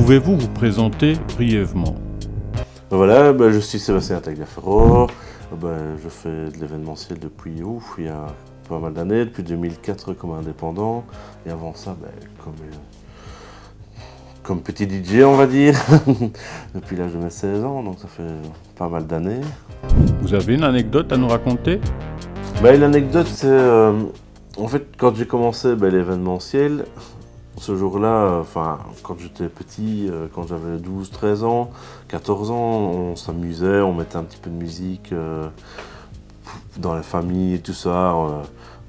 Pouvez-vous vous présenter brièvement? Voilà, je suis Sébastien Tagliaferro. Je fais de l'événementiel depuis il y a pas mal d'années, depuis 2004 comme indépendant. Et avant ça, comme petit DJ, on va dire, depuis l'âge de mes 16 ans, donc ça fait pas mal d'années. Vous avez une anecdote à nous raconter? L'anecdote, c'est en fait quand j'ai commencé l'événementiel, ce jour-là, quand j'étais petit, quand j'avais 12, 13 ans, 14 ans, on s'amusait, on mettait un petit peu de musique dans la famille et tout ça, on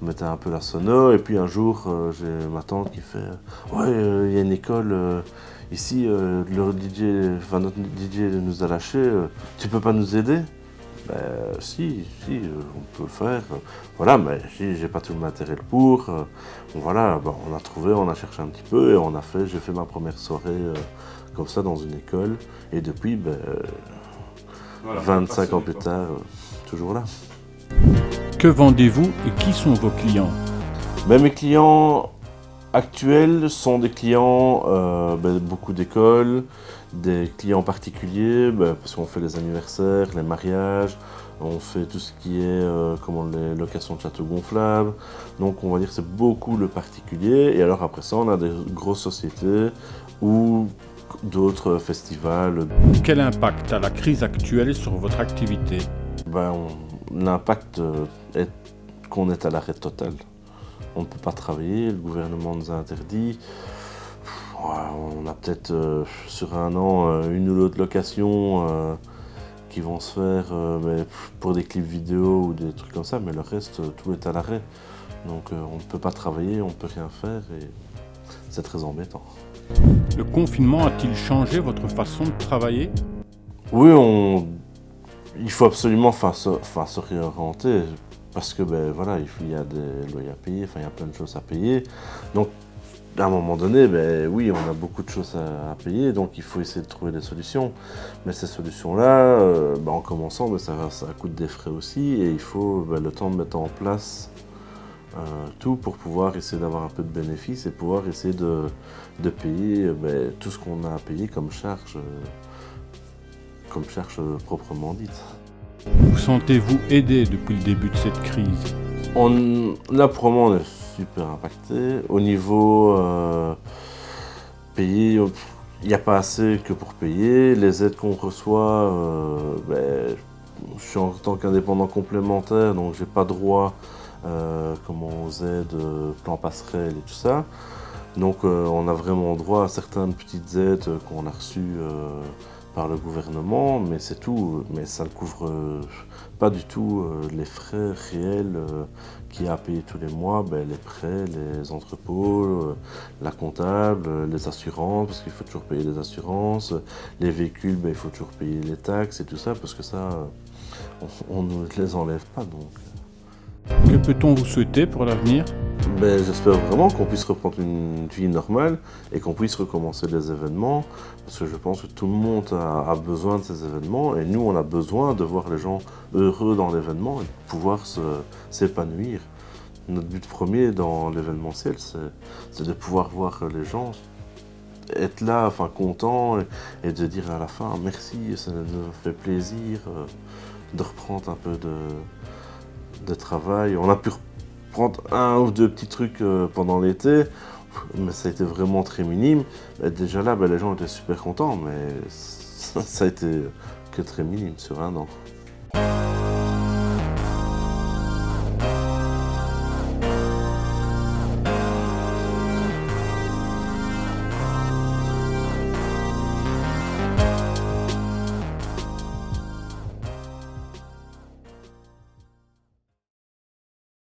mettait un peu la sono. Et puis un jour, j'ai ma tante qui fait « Ouais, il y a une école ici, notre DJ nous a lâchés, tu peux pas nous aider ?» Si, on peut le faire. Voilà, mais j'ai pas tout le matériel pour. Voilà, on a trouvé, on a cherché un petit peu et j'ai fait ma première soirée comme ça dans une école. Et depuis, voilà, 25 ans plus tard, toujours là. Que vendez-vous et qui sont vos clients? Mes clients actuels sont des clients, beaucoup d'écoles, des clients particuliers, parce qu'on fait les anniversaires, les mariages, on fait tout ce qui est les locations de châteaux gonflables. Donc on va dire que c'est beaucoup le particulier. Et alors après ça, on a des grosses sociétés ou d'autres festivals. Quel impact a la crise actuelle sur votre activité? L'impact est qu'on est à l'arrêt total. On ne peut pas travailler, le gouvernement nous a interdit. On a peut-être sur un an une ou l'autre location qui vont se faire pour des clips vidéo ou des trucs comme ça, mais le reste, tout est à l'arrêt. Donc on ne peut pas travailler, on ne peut rien faire et c'est très embêtant. Le confinement a-t-il changé votre façon de travailler? Oui, il faut absolument se réorienter. Parce que il y a des loyers à payer, il y a plein de choses à payer. Donc à un moment donné, oui, on a beaucoup de choses à payer, donc il faut essayer de trouver des solutions. Mais ces solutions-là, en commençant, ça coûte des frais aussi, et il faut le temps de mettre en place tout pour pouvoir essayer d'avoir un peu de bénéfices et pouvoir essayer de payer tout ce qu'on a à payer comme charge proprement dite. Vous sentez-vous aidé depuis le début de cette crise? Là, pour le moment, on est super impacté. Au niveau payer, il n'y a pas assez que pour payer. Les aides qu'on reçoit, je suis en tant qu'indépendant complémentaire, donc j'ai pas droit aux aides, plan passerelle et tout ça. Donc on a vraiment droit à certaines petites aides qu'on a reçues par le gouvernement, mais c'est tout. Mais ça ne couvre pas du tout les frais réels qu'il y a à payer tous les mois, les prêts, les entrepôts, la comptable, les assurances, parce qu'il faut toujours payer les assurances, les véhicules, il faut toujours payer les taxes et tout ça, parce que ça, on ne les enlève pas. Donc. Que peut-on vous souhaiter pour l'avenir? J'espère vraiment qu'on puisse reprendre une vie normale et qu'on puisse recommencer les événements, parce que je pense que tout le monde a besoin de ces événements et nous on a besoin de voir les gens heureux dans l'événement et de pouvoir s'épanouir. Notre but premier dans l'événementiel, c'est de pouvoir voir les gens être là, contents et de dire à la fin merci, ça nous fait plaisir de reprendre un peu de travail. On a pu prendre un ou deux petits trucs pendant l'été, mais ça a été vraiment très minime. Déjà là, les gens étaient super contents, mais ça a été que très minime sur un an.